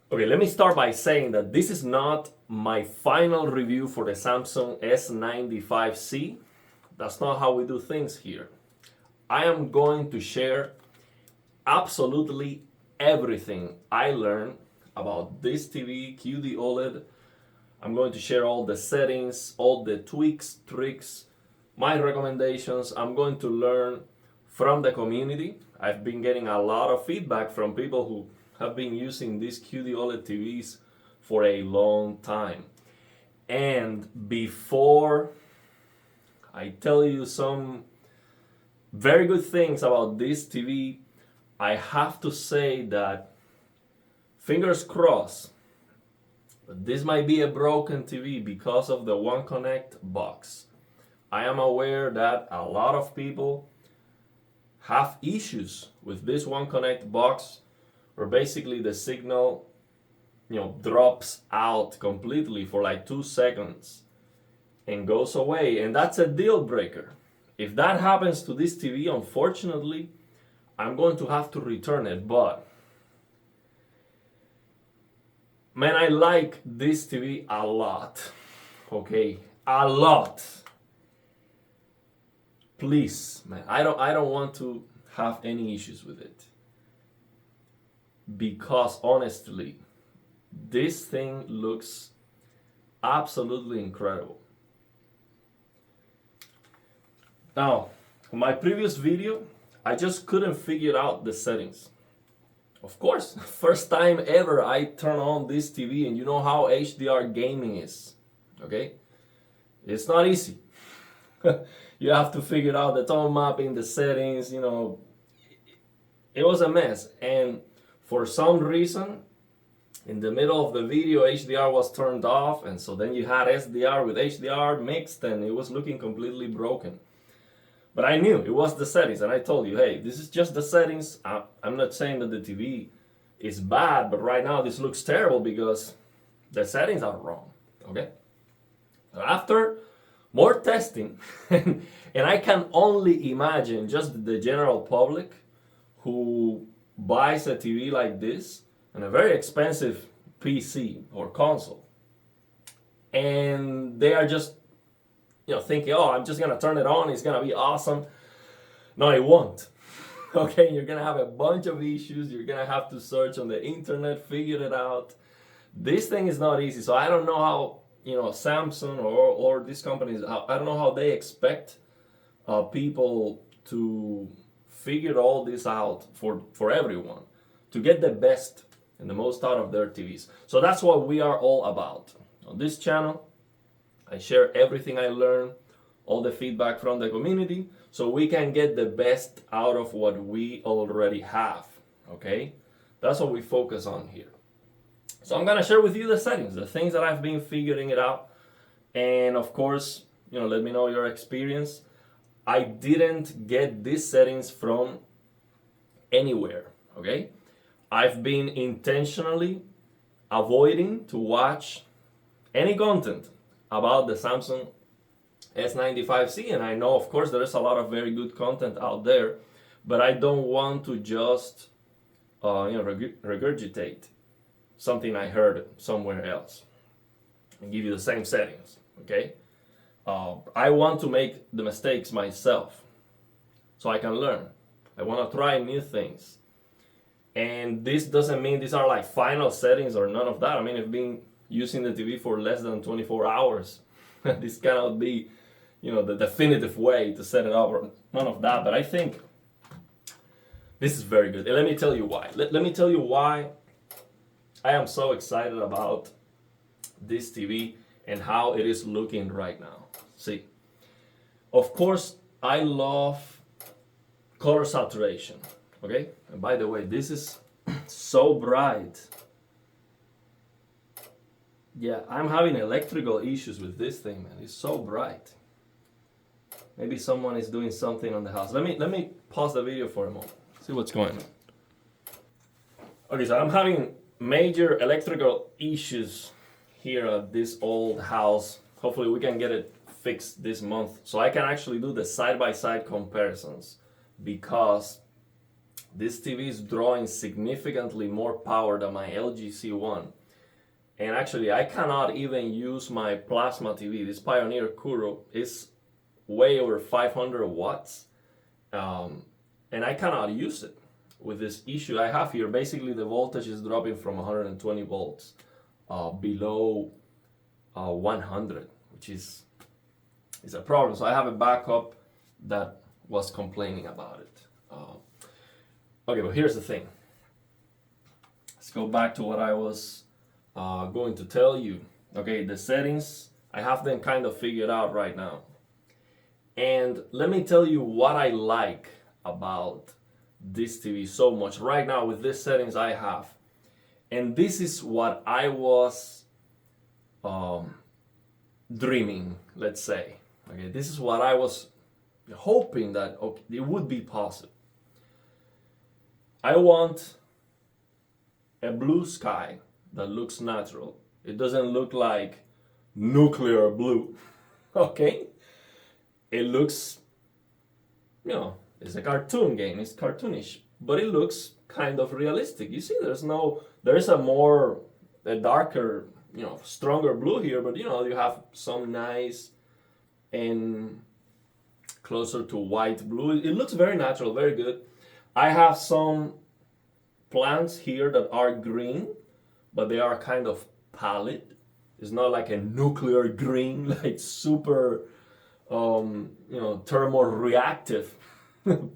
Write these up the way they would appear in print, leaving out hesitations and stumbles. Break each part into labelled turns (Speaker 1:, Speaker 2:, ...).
Speaker 1: Okay, let me start by saying that this is not my final review for the Samsung S95C. That's not how we do things here. I am going to share absolutely everything I learned about this TV, QD OLED. I'm going to share all the settings, all the tweaks, tricks, my recommendations. I'm going to learn from the community. I've been getting a lot of feedback from people who have been using these QD OLED TVs for a long time. And before I tell you some very good things about this TV, I have to say that fingers crossed, but this might be a broken TV because of the One Connect box. I am aware that a lot of people have issues with this One Connect box where basically the signal drops out completely for like 2 seconds and goes away, and that's a deal breaker. If that happens to this TV, unfortunately, I'm going to have to return it. But man, I like this TV a lot. Okay, a lot. Please, man, I don't want to have any issues with it, because honestly, this thing looks absolutely incredible. Now, in my previous video, I just couldn't figure out the settings. Of course, first time ever I turn on this TV, and you know how HDR gaming is, okay? It's not easy. You have to figure out the tone mapping, the settings, it was a mess. And for some reason, in the middle of the video, HDR was turned off, and so then you had SDR with HDR mixed, and it was looking completely broken. But I knew it was the settings, and I told you, hey, this is just the settings. I'm not saying that the TV is bad, but right now this looks terrible because the settings are wrong, okay? After more testing, and I can only imagine just the general public who buys a TV like this and a very expensive PC or console, and they are just thinking, oh, I'm just gonna turn it on, it's gonna be awesome. No, it won't. Okay, you're gonna have a bunch of issues, you're gonna have to search on the internet, figure it out. This thing is not easy, so I don't know how Samsung or these companies, I don't know how they expect people to figure all this out for everyone, to get the best and the most out of their TVs. So that's what we are all about. On this channel, I share everything I learn, all the feedback from the community, so we can get the best out of what we already have, okay? That's what we focus on here. So I'm gonna share with you the settings, the things that I've been figuring it out, and of course, let me know your experience. I didn't get these settings from anywhere, okay? I've been intentionally avoiding to watch any content about the Samsung S95C, and I know, of course, there is a lot of very good content out there, but I don't want to just regurgitate something I heard somewhere else and give you the same settings, okay? I want to make the mistakes myself so I can learn. I want to try new things. And this doesn't mean these are like final settings or none of that. I mean, I've been using the TV for less than 24 hours. This cannot be, the definitive way to set it up or none of that. But I think this is very good. And let me tell you why. Let me tell you why I am so excited about this TV and how it is looking right now. See, of course, I love color saturation, okay? And by the way, this is so bright. Yeah, I'm having electrical issues with this thing, man. It's so bright. Maybe someone is doing something on the house. Let me pause the video for a moment. See what's going on. Okay, so I'm having major electrical issues here at this old house. Hopefully we can get it fixed this month so I can actually do the side-by-side comparisons, because This TV is drawing significantly more power than my LG C1. And actually, I cannot even use my plasma TV. This Pioneer Kuro is way over 500 watts. And I cannot use it with this issue I have here. Basically, the voltage is dropping from 120 volts below 100, which is a problem. So I have a backup that was complaining about it. Okay, but here's the thing. Let's go back to what I was going to tell you. Okay, the settings, I have them kind of figured out right now. And let me tell you what I like about this TV so much right now with these settings I have. And this is what I was dreaming, let's say. Okay, this is what I was hoping that it would be possible. I want a blue sky that looks natural. It doesn't look like nuclear blue. Okay? It looks, it's a cartoon game. It's cartoonish, but it looks kind of realistic. You see, there's a darker, stronger blue here, but you have some nice and closer to white blue. It looks very natural, very good. I have some plants here that are green, but they are kind of pallid. It's not like a nuclear green, like super, thermoreactive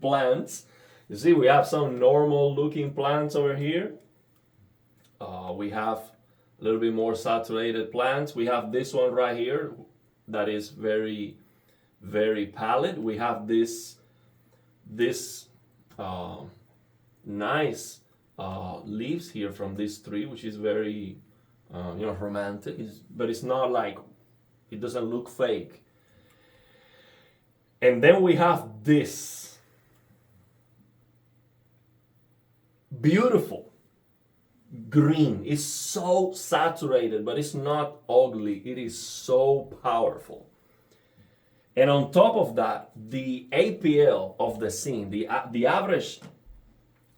Speaker 1: plants. You see, we have some normal looking plants over here. We have a little bit more saturated plants. We have this one right here that is very, very pallid. We have this nice leaves here from this tree, which is very, romantic. But it's not like, it doesn't look fake. And then we have this beautiful green. It's so saturated, but it's not ugly. It is so powerful. And on top of that, the APL of the scene, the average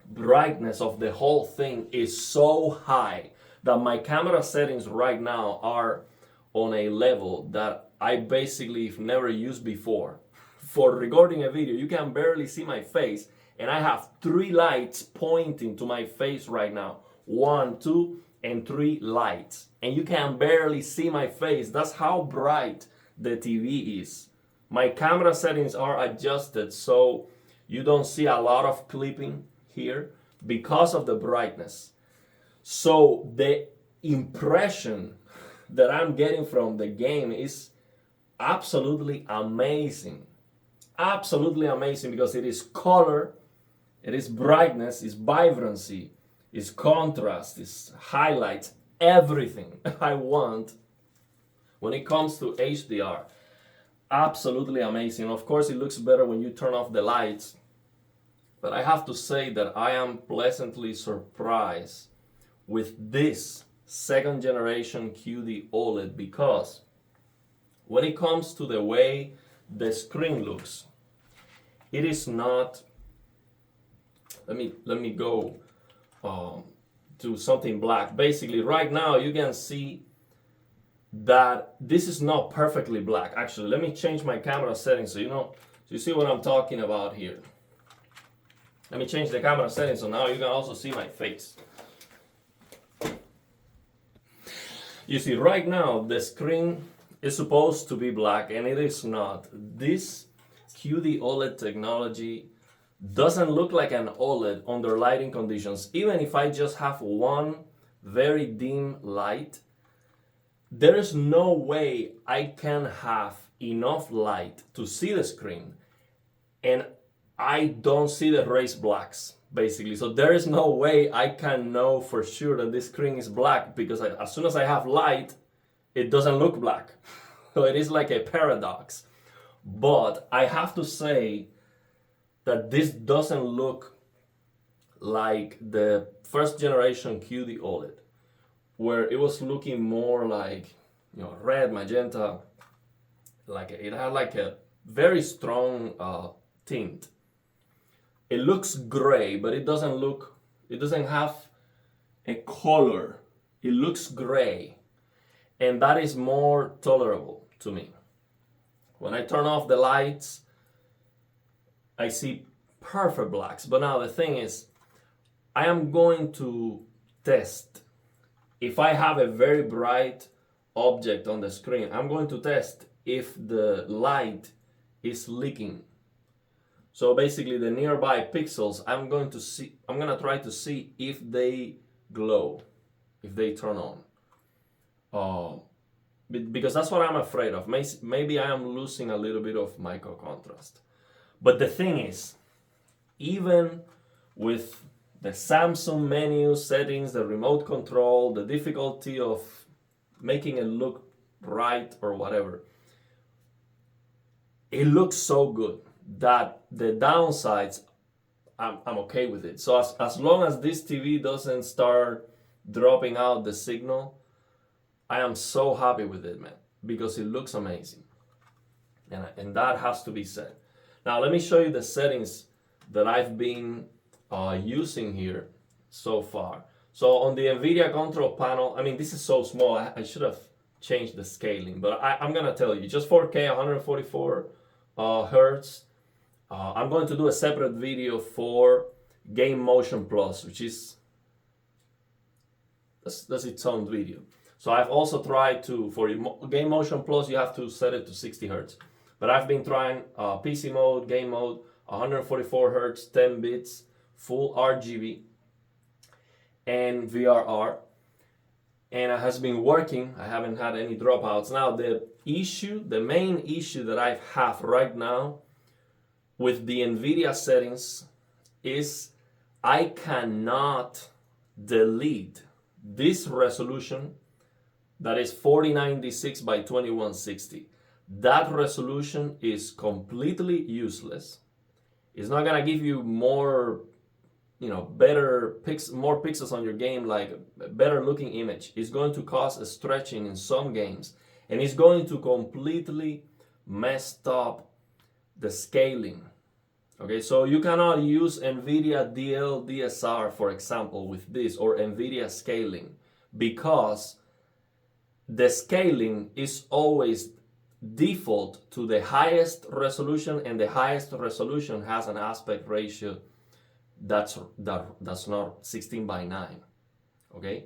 Speaker 1: brightness of the whole thing is so high that my camera settings right now are on a level that I basically have never used before. For recording a video, you can barely see my face, and I have 3 lights pointing to my face right now. 1, 2, and 3 lights. And you can barely see my face. That's how bright the TV is. My camera settings are adjusted so you don't see a lot of clipping here because of the brightness. So the impression that I'm getting from the game is absolutely amazing. Absolutely amazing, because it is color, it is brightness, it's vibrancy, it's contrast, it's highlights, everything I want when it comes to HDR. Absolutely amazing. Of course, it looks better when you turn off the lights, but I have to say that I am pleasantly surprised with this 2nd generation QD-OLED, because when it comes to the way the screen looks, it is not, let me go to something black. Basically right now you can see that this is not perfectly black. Actually, let me change my camera settings so you see what I'm talking about here. Let me change the camera settings so now you can also see my face. You see, right now the screen is supposed to be black, and it is not. This QD-OLED technology doesn't look like an OLED under lighting conditions. Even if I just have one very dim light, there is no way I can have enough light to see the screen, and I don't see the raised blacks, basically. So there is no way I can know for sure that this screen is black, because as soon as I have light, it doesn't look black. So it is like a paradox. But I have to say that this doesn't look like the 1st generation QD-OLED, where it was looking more like, red, magenta, like it had like a very strong tint. it looks gray, but it doesn't have a color. It looks gray, and that is more tolerable to me. When I turn off the lights, I see perfect blacks. But now the thing is, I am going to test. If I have a very bright object on the screen, I'm going to test if the light is leaking. So basically the nearby pixels, I'm going to try to see if they glow, if they turn on. Because that's what I'm afraid of. Maybe I am losing a little bit of micro contrast. But the thing is, even with the Samsung menu settings, the remote control, the difficulty of making it look right or whatever, it looks so good that the downsides, I'm okay with it. So as long as this TV doesn't start dropping out the signal, I am so happy with it, man, because it looks amazing. And that has to be said. Now let me show you the settings that I've been using here so far. So on the NVIDIA control panel, I mean, this is so small, I should have changed the scaling, but I'm gonna tell you, just 4K, 144 hertz. I'm going to do a separate video for Game Motion Plus, which is, that's its own video. So I've also tried to, for Game Motion Plus, you have to set it to 60 hertz. But I've been trying PC mode, game mode, 144 hertz, 10 bits, full RGB, and VRR. And it has been working. I haven't had any dropouts. Now the main issue that I have right now with the NVIDIA settings is I cannot delete this resolution that is 4096 by 2160. That resolution is completely useless. It's not gonna give you more, more pixels on your game, like a better looking image. It's going to cause a stretching in some games, and it's going to completely mess up the scaling. Okay, so you cannot use NVIDIA DLSR, for example, with this, or NVIDIA scaling, because the scaling is always default to the highest resolution, and the highest resolution has an aspect ratio that's not 16 by 9. Okay,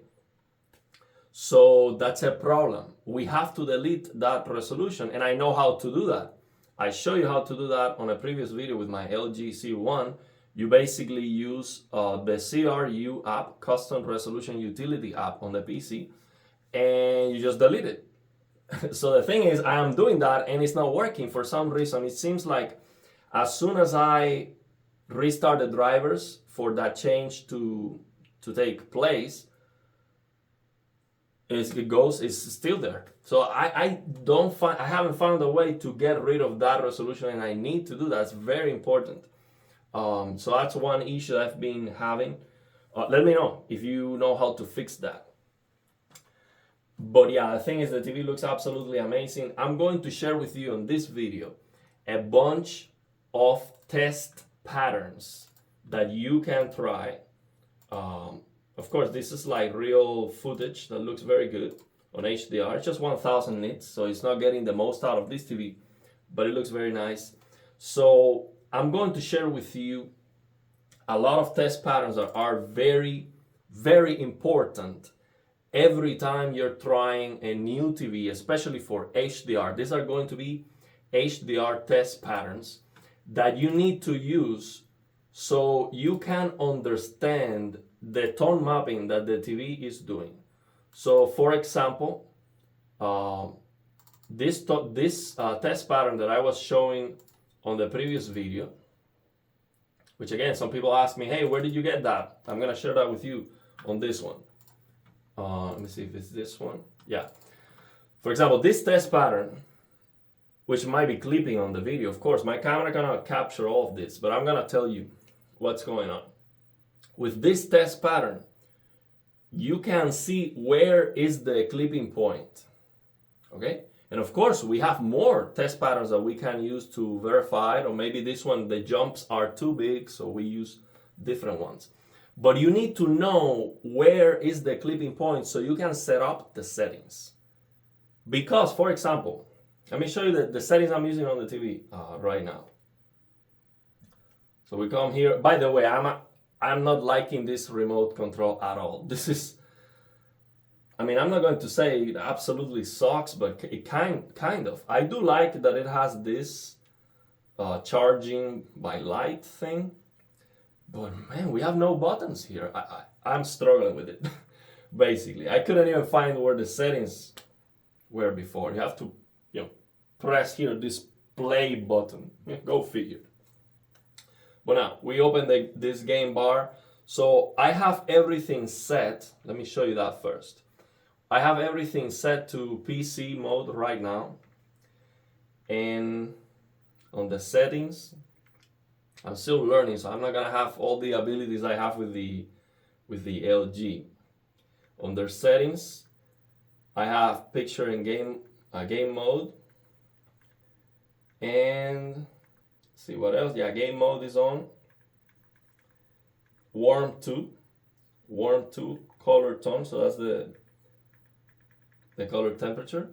Speaker 1: so that's a problem. We have to delete that resolution, and I know how to do that. I show you how to do that on a previous video with my LG C1. You basically use the CRU app, Custom Resolution Utility app on the PC, and you just delete it. So the thing is, I am doing that and it's not working for some reason. It seems like as soon as I restart the drivers for that change to take place, it's still there. So I haven't found a way to get rid of that resolution, and I need to do that. It's very important. So that's one issue I've been having. Let me know if you know how to fix that. But yeah, the thing is, the TV looks absolutely amazing. I'm going to share with you on this video a bunch of test patterns that you can try. Of course, this is like real footage that looks very good on HDR. It's just 1000 nits, so it's not getting the most out of this TV, but it looks very nice. So I'm going to share with you a lot of test patterns that are very, very important every time you're trying a new TV, especially for HDR. These are going to be HDR test patterns that you need to use so you can understand the tone mapping that the TV is doing. So for example, this test pattern that I was showing on the previous video, which again, some people ask me, hey, where did you get that? I'm gonna share that with you on this one. Let me see if it's this one. Yeah. For example, this test pattern, which might be clipping on the video, of course, my camera cannot capture all of this, but I'm gonna tell you what's going on. With this test pattern, you can see where is the clipping point, okay? And of course, we have more test patterns that we can use to verify it, or maybe this one, the jumps are too big, so we use different ones. But you need to know where is the clipping point so you can set up the settings. Because, for example, let me show you the settings I'm using on the TV right now. So we come here. By the way, I'm not liking this remote control at all. This is, I mean, I'm not going to say it absolutely sucks, but it kind of. I do like that it has this charging by light thing. But man, we have no buttons here. I'm struggling with it. Basically, I couldn't even find where the settings were before. You have to, press here this play button. Go figure. But now we open this game bar. So I have everything set. Let me show you that first. I have everything set to PC mode right now. And on the settings, I'm still learning, so I'm not gonna have all the abilities I have with the LG. On their settings, I have picture and game mode, and see what else. Yeah, game mode is on. Warm 2 color tone, so that's the color temperature.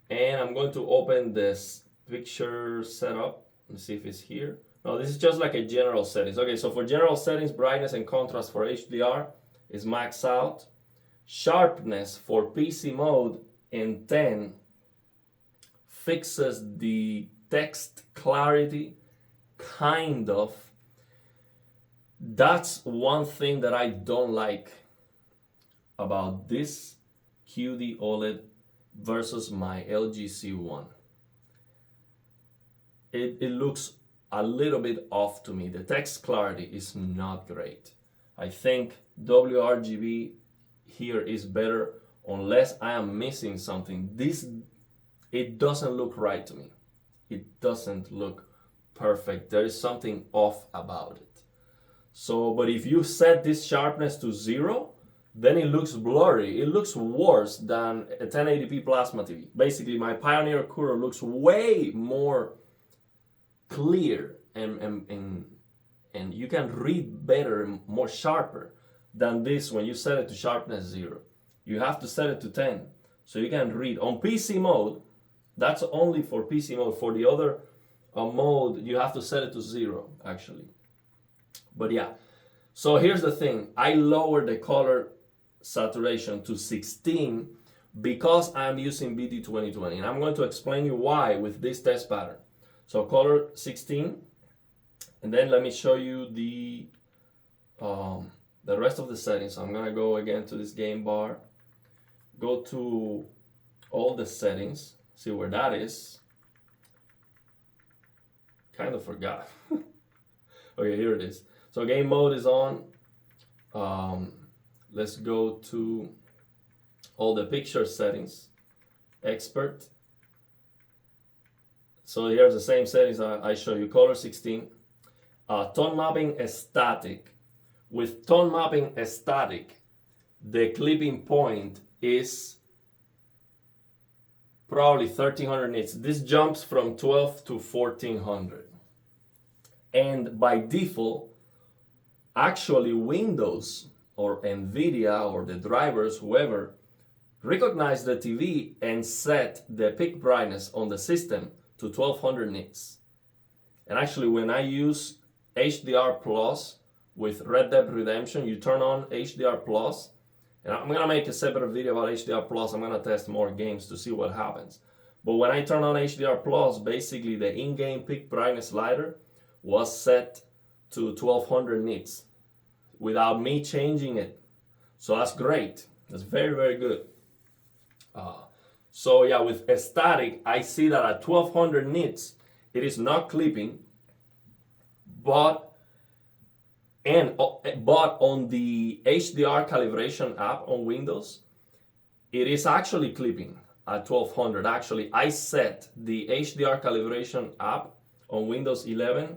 Speaker 1: And I'm going to open this picture setup and see if it's here. No, this is just like a general settings. Okay, so for general settings, brightness and contrast for HDR is maxed out. Sharpness for PC mode in 10 fixes the text clarity, kind of. That's one thing that I don't like about this QD-OLED versus my LG C1. It looks a little bit off to me. The text clarity is not great. I think WRGB here is better unless I am missing something. It doesn't look right to me. It doesn't look perfect. There is something off about it. So, but if you set this sharpness to 0, then it looks blurry. It looks worse than a 1080p plasma TV. Basically, my Pioneer Cooler looks way more clear and you can read better and more sharper than this when you set it to sharpness 0. You have to set it to 10 so you can read. On PC mode, that's only for PC mode. For the other mode, you have to set it to 0 actually. But yeah, so here's the thing. I lowered the color saturation to 16 because I'm using BT 2020, and I'm going to explain you why with this test pattern. So color 16, and then let me show you the rest of the settings. So I'm gonna go again to this game bar, go to all the settings, see where that is. Kind of forgot. Okay, here it is. So game mode is on. Let's go to all the picture settings, expert. So here's the same settings I show you. Color 16. Tone mapping static. With tone mapping static, the clipping point is probably 1300 nits. This jumps from 12 to 1400. And by default, actually Windows or NVIDIA or the drivers, whoever, recognize the TV and set the peak brightness on the system to 1200 nits. And actually when I use HDR Plus with Red Dead Redemption, you turn on HDR Plus, and I'm gonna make a separate video about HDR Plus. I'm gonna test more games to see what happens. But when I turn on HDR Plus, basically the in-game peak brightness slider was set to 1200 nits without me changing it. So that's great. That's very, very good. So yeah, with a static, I see that at 1200 nits, it is not clipping, but on the HDR calibration app on Windows, it is actually clipping at 1200. Actually, I set the HDR calibration app on Windows 11.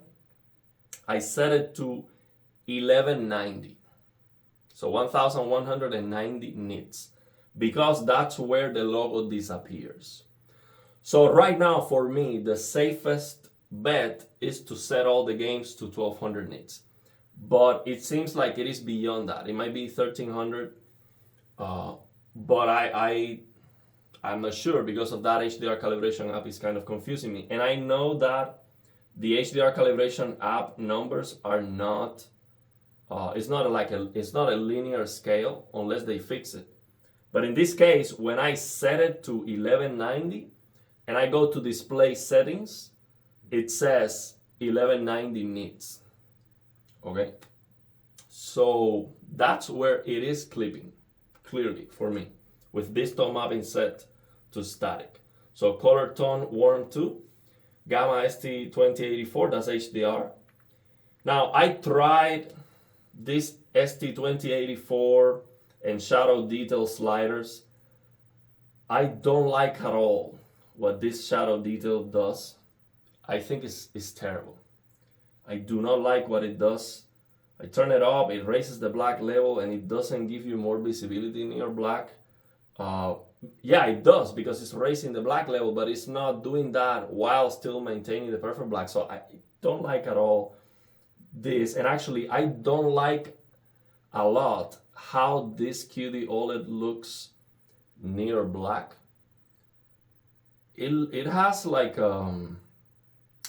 Speaker 1: I set it to 1190. So 1190 nits, because that's where the logo disappears. So right now for me, the safest bet is to set all the games to 1200 nits. But it seems like it is beyond that. It might be 1300, but I'm not sure because of that HDR calibration app is kind of confusing me. And I know that the HDR calibration app numbers are not, it's not a linear scale unless they fix it. But in this case, when I set it to 1190 and I go to display settings, it says 1190 nits. Okay, so that's where it is clipping clearly for me with this tone mapping set to static. So color tone warm 2, gamma ST2084, that's HDR. Now I tried this ST2084 and shadow detail sliders. I don't like at all what this shadow detail does. I think it's terrible. I do not like what it does. I turn it up, it raises the black level, and it doesn't give you more visibility near black. Yeah, it does because it's raising the black level, but it's not doing that while still maintaining the perfect black. So I don't like at all this. And actually, I don't like a lot how this QD OLED looks near black. It has like, I'm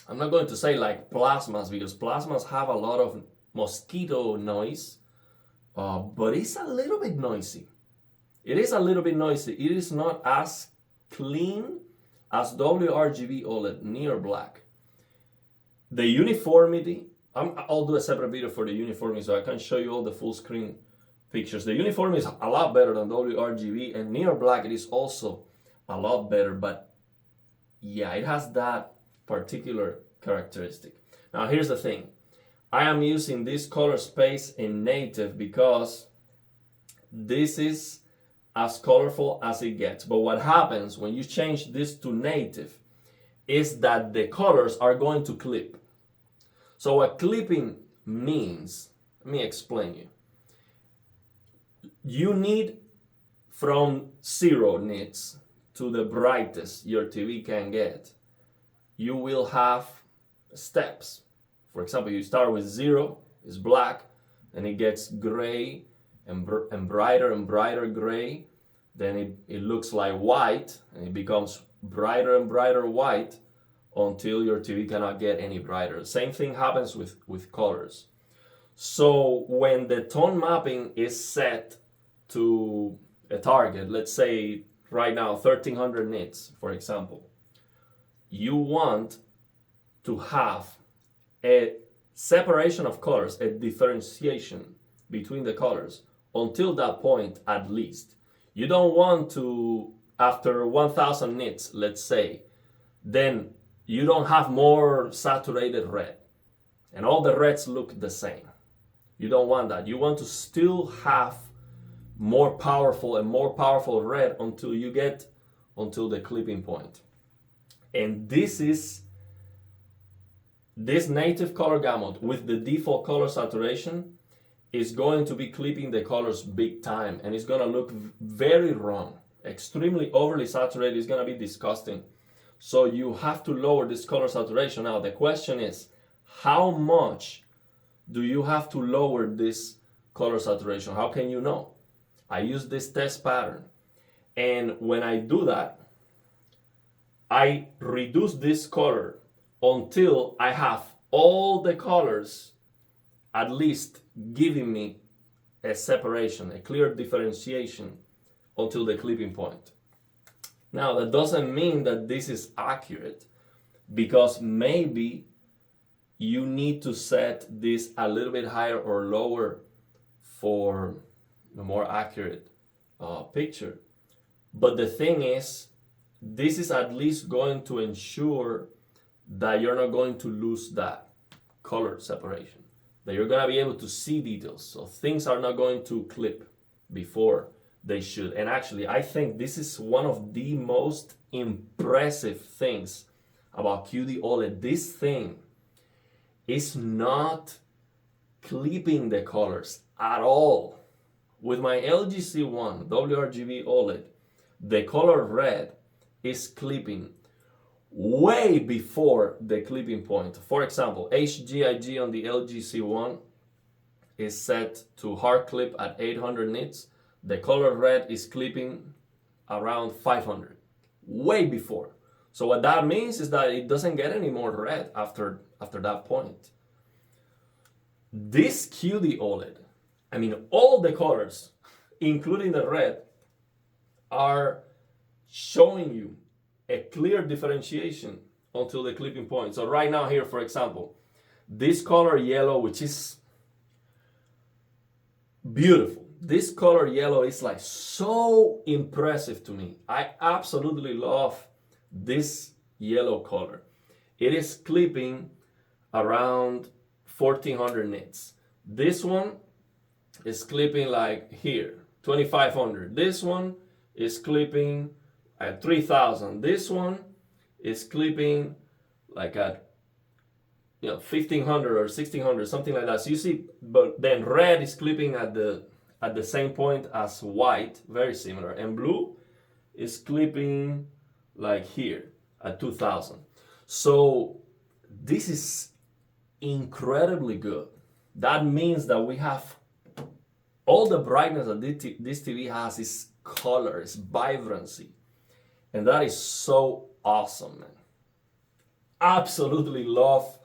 Speaker 1: not going to say like plasmas because plasmas have a lot of mosquito noise, but it's a little bit noisy. It is a little bit noisy. It is not as clean as WRGB OLED near black. The uniformity, I'll do a separate video for the uniformity so I can show you all the full screen pictures. The uniformity is a lot better than WRGB, and near black it is also a lot better, but yeah, it has that particular characteristic. Now here's the thing. I am using this color space in native because this is as colorful as it gets. But what happens when you change this to native is that the colors are going to clip. So what clipping means, let me explain you. You need from 0 nits to the brightest your TV can get, you will have steps. For example, you start with 0, it's black, then it gets gray and brighter gray, then it looks like white, and it becomes brighter and brighter white until your TV cannot get any brighter. Same thing happens with colors. So when the tone mapping is set to a target, let's say right now 1300 nits, for example, you want to have a separation of colors, a differentiation between the colors until that point at least. You don't want to, after 1000 nits, let's say, then you don't have more saturated red and all the reds look the same. You don't want that. You want to still have more powerful red until you get until the clipping point. And this native color gamut with the default color saturation is going to be clipping the colors big time, and it's going to look very wrong. Extremely overly saturated is going to be disgusting. So you have to lower this color saturation. Now the question is, how much do you have to lower this color saturation? How can you know? I use this test pattern, and when I do that, I reduce this color until I have all the colors at least giving me a separation, a clear differentiation until the clipping point. Now that doesn't mean that this is accurate, because maybe you need to set this a little bit higher or lower for a more accurate picture. But the thing is, this is at least going to ensure that you're not going to lose that color separation, that you're going to be able to see details. So things are not going to clip before they should. And actually, I think this is one of the most impressive things about QD OLED. This thing is not clipping the colors at all. With my LG C1 WRGB OLED, the color red is clipping way before the clipping point. For example, HGIG on the LG C1 is set to hard clip at 800 nits. The color red is clipping around 500, way before. So what that means is that it doesn't get any more red after that point. This QDOLED, I mean all the colors, including the red, are showing you a clear differentiation until the clipping point. So right now here, for example, this color yellow, which is beautiful. This color yellow is like so impressive to me. I absolutely love this yellow color. It is clipping around 1400 nits. This one is clipping like here, 2500. This one is clipping at 3000. This one is clipping like at 1500 or 1600, something like that. So you see, but then red is clipping at the same point as white, very similar, and blue is clipping like here at 2000. So this is incredibly good. That means that we have all the brightness that this TV has is color, is vibrancy, and that is so awesome, man. Absolutely love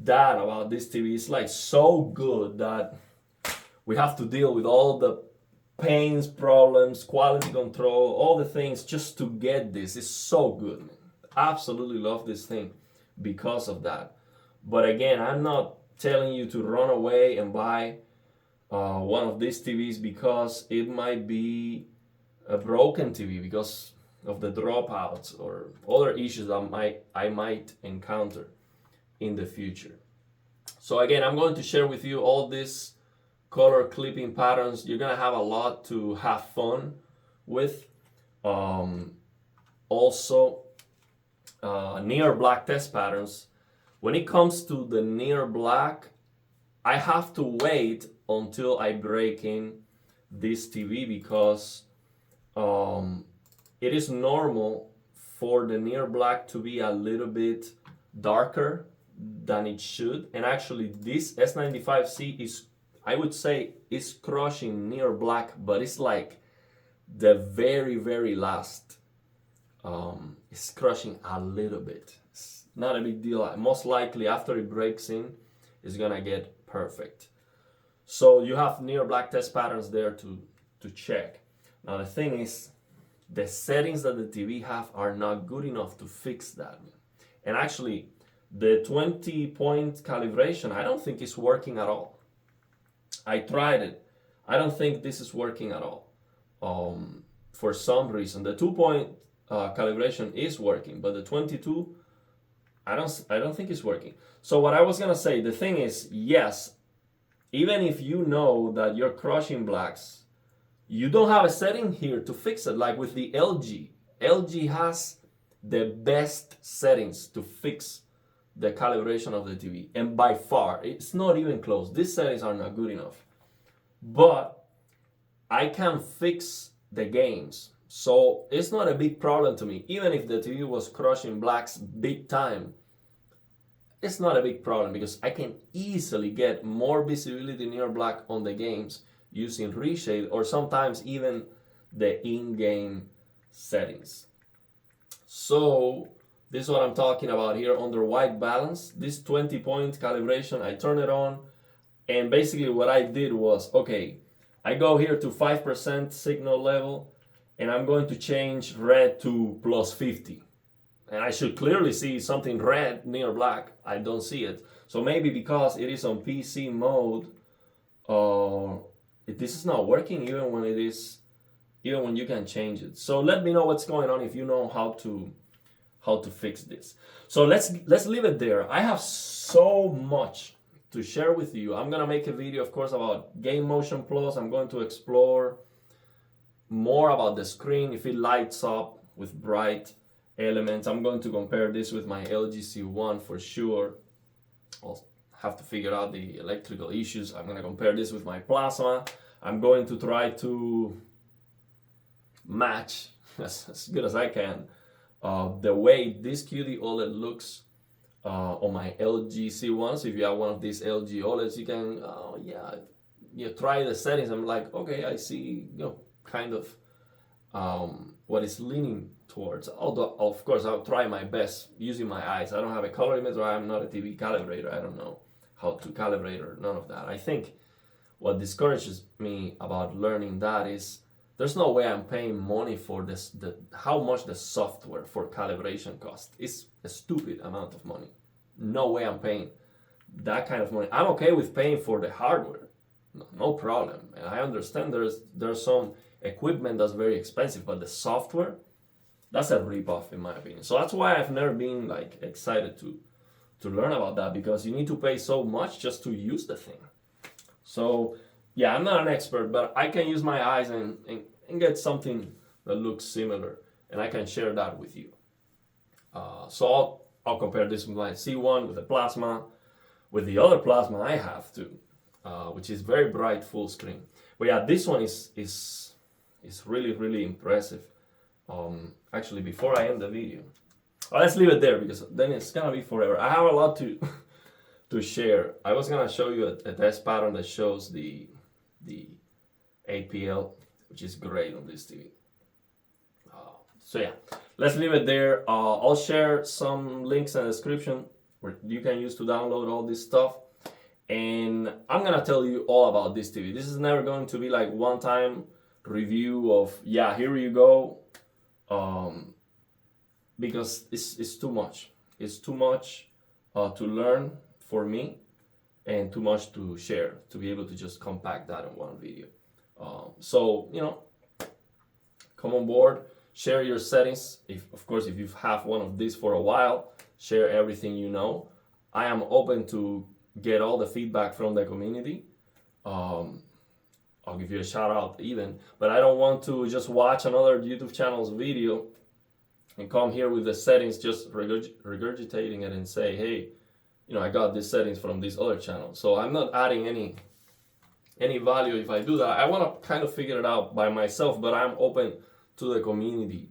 Speaker 1: that about this TV. It's like so good that we have to deal with all the pains, problems, quality control, all the things just to get this. It's so good, man. Absolutely love this thing because of that. But again, I'm not telling you to run away and buy one of these TVs because it might be a broken TV because of the dropouts or other issues that I might encounter in the future. So again, I'm going to share with you all these color clipping patterns. You're gonna have a lot to have fun with. Also, near black test patterns. When it comes to the near black, I have to wait until I break in this TV because it is normal for the near black to be a little bit darker than it should. And actually this S95C is, I would say, is crushing near black, but it's like the very, very last. It's crushing a little bit. It's not a big deal. Most likely after it breaks in, it's gonna get perfect. So you have near black test patterns there to check. Now the thing is, the settings that the TV have are not good enough to fix that. And actually, the 20-point calibration, I don't think is working at all. I tried it. I don't think this is working at all. For some reason, the 2-point calibration is working, but the 22, I don't think it's working. So what I was gonna say, the thing is, yes, even if you know that you're crushing blacks, you don't have a setting here to fix it. Like with the LG, LG has the best settings to fix the calibration of the TV, and by far, it's not even close. These settings are not good enough, but I can fix the games, so it's not a big problem to me. Even if the TV was crushing blacks big time, it's not a big problem because I can easily get more visibility near black on the games using reshade or sometimes even the in-game settings. So this is what I'm talking about here under white balance. This 20-point calibration, I turn it on, and basically what I did was, okay, I go here to 5% signal level, and I'm going to change red to +50. And I should clearly see something red near black. I don't see it. So maybe because it is on PC mode, this is not working even when you can change it. So let me know what's going on if you know how to fix this. So let's leave it there. I have so much to share with you. I'm gonna make a video, of course, about Game Motion Plus. I'm going to explore more about the screen, if it lights up with bright elements. I'm going to compare this with my LG C1 for sure. I'll have to figure out the electrical issues. I'm going to compare this with my plasma. I'm going to try to match as good as I can the way this QD-OLED looks on my LG C1s. If you have one of these LG OLEDs, you can, you try the settings. I'm like, okay, I see, kind of what it's leaning towards. Although, of course, I'll try my best using my eyes. I don't have a colorimeter. I'm not a TV calibrator. I don't know how to calibrate or none of that. I think what discourages me about learning that is there's no way I'm paying money for this. How much the software for calibration costs. It's a stupid amount of money. No way I'm paying that kind of money. I'm okay with paying for the hardware, no problem. And I understand there's some equipment that's very expensive, but the software, that's a ripoff in my opinion. So that's why I've never been like excited to learn about that, because you need to pay so much just to use the thing. So yeah, I'm not an expert, but I can use my eyes and get something that looks similar, and I can share that with you. So I'll compare this with my C1 with the plasma, with the other plasma I have too, which is very bright full screen. But yeah, this one is really, really impressive. Actually, before I end the video, let's leave it there because then it's gonna be forever. I have a lot to share. I was gonna show you a test pattern that shows the APL, which is great on this TV. So yeah, let's leave it there. I'll share some links in the description where you can use to download all this stuff. And I'm gonna tell you all about this TV. This is never going to be like one-time review of, yeah, here you go. Because it's too much. It's too much to learn for me, and too much to share to be able to just compact that in one video. So come on board, share your settings. Of course, if you've had one of these for a while, share everything you know. I am open to get all the feedback from the community. I'll give you a shout out even, but I don't want to just watch another YouTube channel's video and come here with the settings, just regurgitating it and say, hey, I got these settings from this other channel. So I'm not adding any value if I do that. I want to kind of figure it out by myself, but I'm open to the community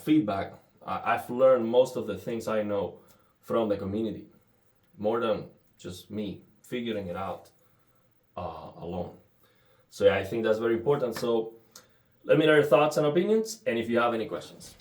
Speaker 1: feedback. I've learned most of the things I know from the community, more than just me figuring it out alone. So yeah, I think that's very important. So let me know your thoughts and opinions, and if you have any questions.